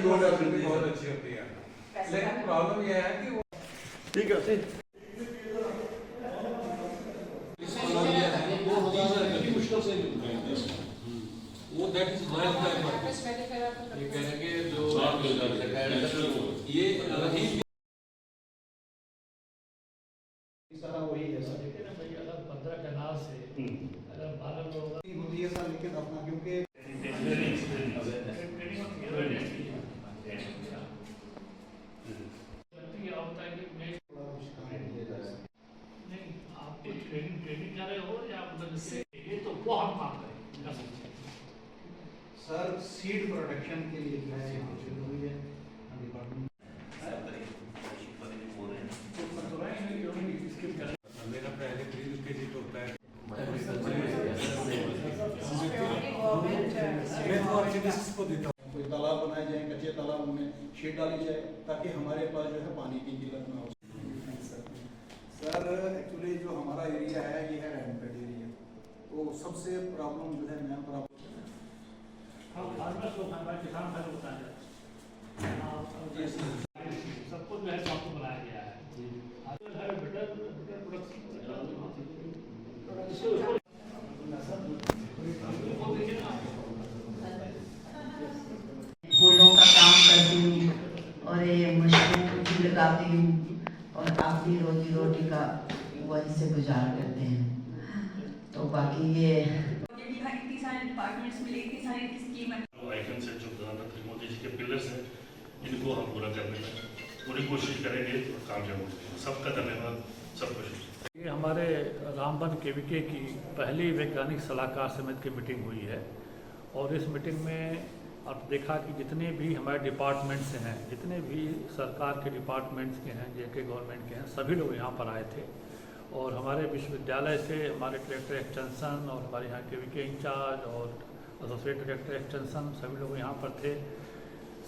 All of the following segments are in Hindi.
2000 की बहुत अच्छी होती है, लेकिन प्रॉब्लम यह है कि ठीक है वो दैट इज लॉयल का ये कहेंगे जो ये सारा वही है सर। लेकिन भाई अगर 15 कनाल से अगर 12 लोग होती है सर, लेकिन अपना क्योंकि आपको ट्रेनिंग कर रहे हो या मतलब ये तो वो हम काम करें सर। सीड प्रोडक्शन के लिए जो है यहाँ जरूरी है डिपार्टमेंट मेरा पहले 3 केजी तो होता है। कोई तालाब बनाए जाए, कच्चे तालाब में शेड डाली जाए ताकि हमारे पास जो है पानी की किल्लत ना हो। सर एक्चुअली जो हमारा एरिया है ये है रैनपेड एरिया, तो सबसे प्रॉब्लम जो है मेन प्रॉब्लम सबको जो है आपको बनाया गया है। फूलों का काम करती हूँ और ये मशरूम भी लगाती हूँ और अपनी रोजी रोटी का वहीं से गुजार करते हैं। तो बाकी ये इतनी सारे डिपार्टमेंट्स मिले, इतनी सारी स्कीम आइकन से जो प्रधानमंत्री मोदी जी के पिलर्स हैं इनको हम पूरा करने में पूरी कोशिश करेंगे और कामयाब होंगे। सबका धन्यवाद, सब कुछ। ये हमारे रामबन केवीके की पहली वैज्ञानिक सलाहकार समिति की मीटिंग हुई है और इस मीटिंग में आप देखा कि जितने भी हमारे डिपार्टमेंट्स हैं, जितने भी सरकार के डिपार्टमेंट्स के हैं, जेके गवर्नमेंट के हैं, सभी लोग यहाँ पर आए थे और हमारे विश्वविद्यालय से हमारे डायरेक्टर एक्सटेंशन और हमारे यहाँ केवीके इंचार्ज और एसोसिएट डायरेक्टर एक्सटेंशन सभी लोग यहाँ पर थे।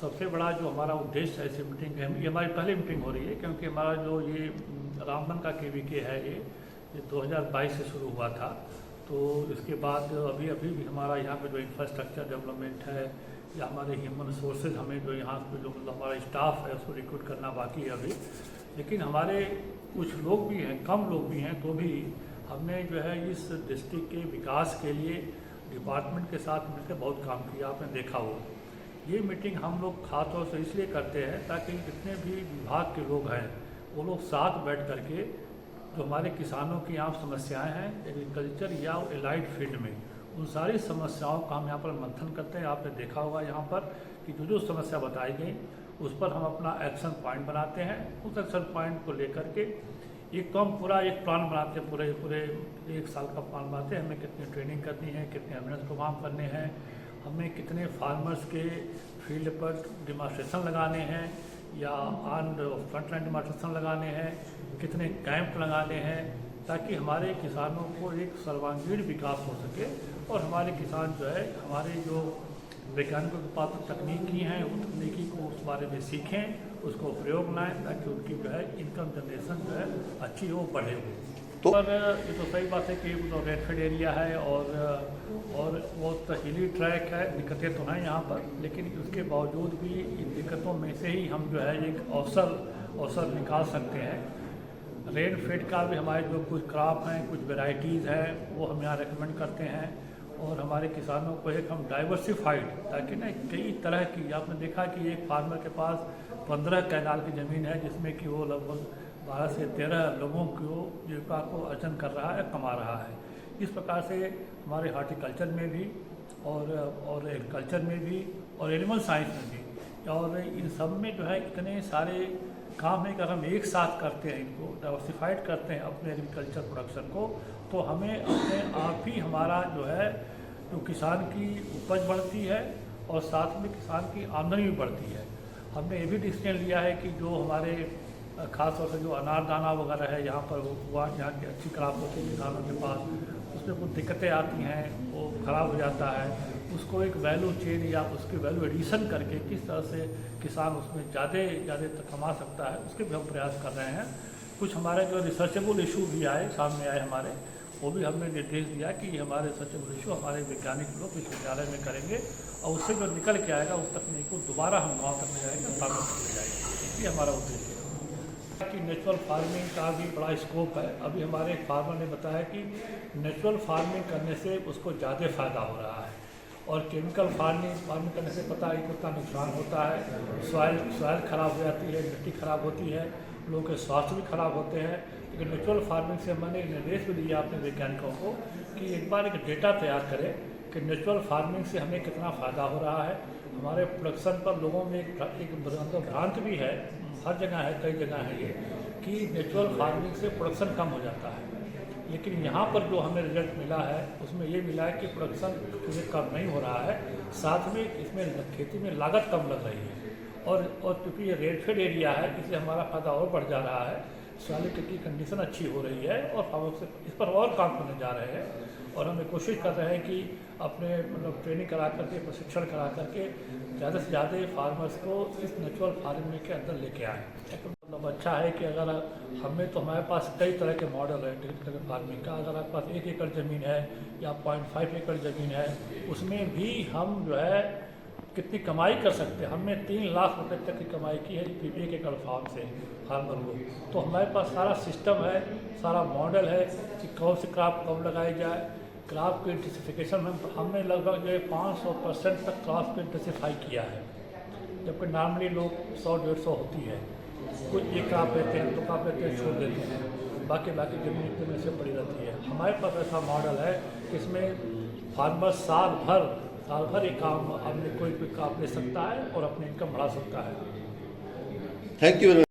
सबसे बड़ा जो हमारा उद्देश्य है इस मीटिंग का, ये हमारी पहली मीटिंग हो रही है क्योंकि हमारा जो ये रामबन का केवीके है ये 2022 से शुरू हुआ था। तो इसके बाद अभी भी हमारा यहाँ पे जो इंफ्रास्ट्रक्चर डेवलपमेंट है या हमारे ह्यूमन रिसोर्सेज हमें जो यहाँ पे जो मतलब हमारा स्टाफ है उसको रिक्रूट करना बाकी है अभी। लेकिन हमारे कुछ लोग भी हैं, कम लोग भी हैं, तो भी हमने जो है इस डिस्ट्रिक्ट के विकास के लिए डिपार्टमेंट के साथ मिलकर बहुत काम किया। आपने देखा हो ये मीटिंग हम लोग खासतौर से इसलिए करते हैं ताकि जितने भी विभाग के लोग हैं वो लोग साथ बैठ करके जो हमारे किसानों की यहाँ समस्याएं हैं एग्रीकल्चर या एलाइड फील्ड में, उन सारी समस्याओं का हम यहाँ पर मंथन करते हैं। आपने देखा होगा यहाँ पर कि जो समस्या बताई गई उस पर हम अपना एक्शन पॉइंट बनाते हैं। उस एक्शन पॉइंट को लेकर के एक तो हम पूरा एक प्लान बनाते हैं, पूरे 1 साल का प्लान बनाते हैं। हमें कितनी ट्रेनिंग करनी है, कितने अवेयरनेस प्रोग्राम करने हैं, हमें कितने फार्मर्स के फील्ड पर डिमॉन्स्ट्रेशन लगाने हैं या ऑन फ्रंट लाइन डिमॉन्स्ट्रेशन लगाने हैं, कितने कैंप लगाने हैं ताकि हमारे किसानों को एक सर्वांगीण विकास हो सके और हमारे किसान जो है हमारे जो वैज्ञानिकों के पास तकनीकी हैं वो तकनीकी को उस बारे में सीखें, उसको प्रयोग लाएँ ताकि उनकी जो है इनकम जनरेशन जो है अच्छी हो, बढ़े हो। तो ये तो सही बात है कि तो रेडफेड एरिया है और वो तो हिली ट्रैक है, दिक्कतें तो हैं यहाँ पर, लेकिन उसके बावजूद भी इन दिक्कतों में से ही हम जो है एक अवसर निकाल सकते हैं। रेनफेड का भी हमारे जो कुछ क्रॉप हैं, कुछ वेराइटीज़ हैं वो हम यहाँ रेकमेंड करते हैं और हमारे किसानों को एक हम डाइवर्सिफाइड ताकि ना कई तरह की, आपने देखा कि एक फार्मर के पास 15 कैनाल की ज़मीन है जिसमें कि वो लगभग 12 से 13 लोगों को जीविका को अर्जन कर रहा है, कमा रहा है। इस प्रकार से हमारे हार्टिकल्चर में भी और एग्रीकल्चर में भी और एनिमल साइंस में भी और इन सब में जो है इतने सारे काम है कि अगर हम एक साथ करते हैं, इनको डाइवर्सिफाइड करते हैं अपने एग्रीकल्चर प्रोडक्शन को, तो हमें अपने आप ही हमारा जो है जो किसान की उपज बढ़ती है और साथ में किसान की आमदनी भी बढ़ती है। हमने ये भी डिसीजन लिया है कि जो हमारे खास तौर से जो अनारदाना वगैरह है यहाँ पर हुआ, यहाँ की अच्छी क्रॉप होती है किसानों के पास, उसमें कुछ दिक्कतें आती हैं, वो ख़राब हो जाता है, उसको एक वैल्यू चेन या उसकी वैल्यू एडिशन करके किस तरह से किसान उसमें ज़्यादा कमा सकता है, उसके भी हम प्रयास कर रहे हैं। कुछ हमारे जो रिसर्चेबल इशू भी आए सामने आए हमारे, वो भी हमने निर्देश दिया कि हमारे सचिव ऋषि हमारे वैज्ञानिक लोग विश्वविद्यालय में करेंगे और उससे जो निकल के आएगा उस तकनीक को दोबारा हम गाँव तक ले जाएंगे, स्थापित कर ले जाएंगे। ये हमारा उद्देश्य है कि नेचुरल फार्मिंग का भी बड़ा स्कोप है। अभी हमारे एक फार्मर ने बताया कि नेचुरल फार्मिंग करने से उसको ज़्यादा फ़ायदा हो रहा है और केमिकल फार्मिंग करने से पता है कितना नुकसान होता है। सॉइल खराब हो जाती है, मिट्टी खराब होती है, लोगों के स्वास्थ्य भी खराब होते हैं। लेकिन नेचुरल फार्मिंग से मैंने निर्देश भी दिया अपने वैज्ञानिकों को कि एक बार एक डेटा तैयार करें कि नेचुरल फार्मिंग से हमें कितना फ़ायदा हो रहा है। हमारे प्रोडक्शन पर लोगों में एक भ्रांत भी है, हर जगह है, कई जगह है ये कि नेचुरल फार्मिंग से प्रोडक्शन कम हो जाता है। लेकिन यहाँ पर जो हमें रिजल्ट मिला है उसमें ये मिला है कि प्रोडक्शन कम नहीं हो रहा है, साथ में इसमें खेती में लागत कम लग रही है और क्योंकि ये रेनफेड एरिया है इसलिए हमारा फ़ायदा और बढ़ जा रहा है। सॉइल की कंडीशन अच्छी हो रही है और फार्मर से इस पर और काम करने जा रहे हैं और हम कोशिश कर रहे हैं कि अपने मतलब ट्रेनिंग करा करके, प्रशिक्षण करा करके ज़्यादा से ज़्यादा फार्मर्स को इस नेचुरल फार्मिंग के अंदर लेके आए। मतलब अच्छा है कि अगर हमें तो हमारे पास कई तरह के मॉडल है नेचुरल फार्मिंग का। अगर आपके पास 1 एकड़ ज़मीन है या 0.5 एकड़ ज़मीन है, उसमें भी हम जो है कितनी कमाई कर सकते हैं। हमने 3 लाख रुपए तक की कमाई की है 1 एकड़ फार्म से फार्मर को। तो हमारे पास सारा सिस्टम है, सारा मॉडल है कि कौन सी क्रॉप कब लगाई जाए। क्रॉप की इंटेंसिफिकेशन में हमने लगभग जो है 500% तक क्रॉप को इंटेंसिफाई किया है, जबकि नॉर्मली लोग 100-150 होती है। कोई एक क्रॉप लेते हैं, 2 क्रॉप लेते हैं, छोड़ देते हैं, बाकी ज़मीन इतने से पड़ी रहती है। हमारे पास ऐसा मॉडल है कि इसमें फार्मर साल भर एक काम हमने कोई काम ले सकता है और अपनी इनकम बढ़ा सकता है। Thank you.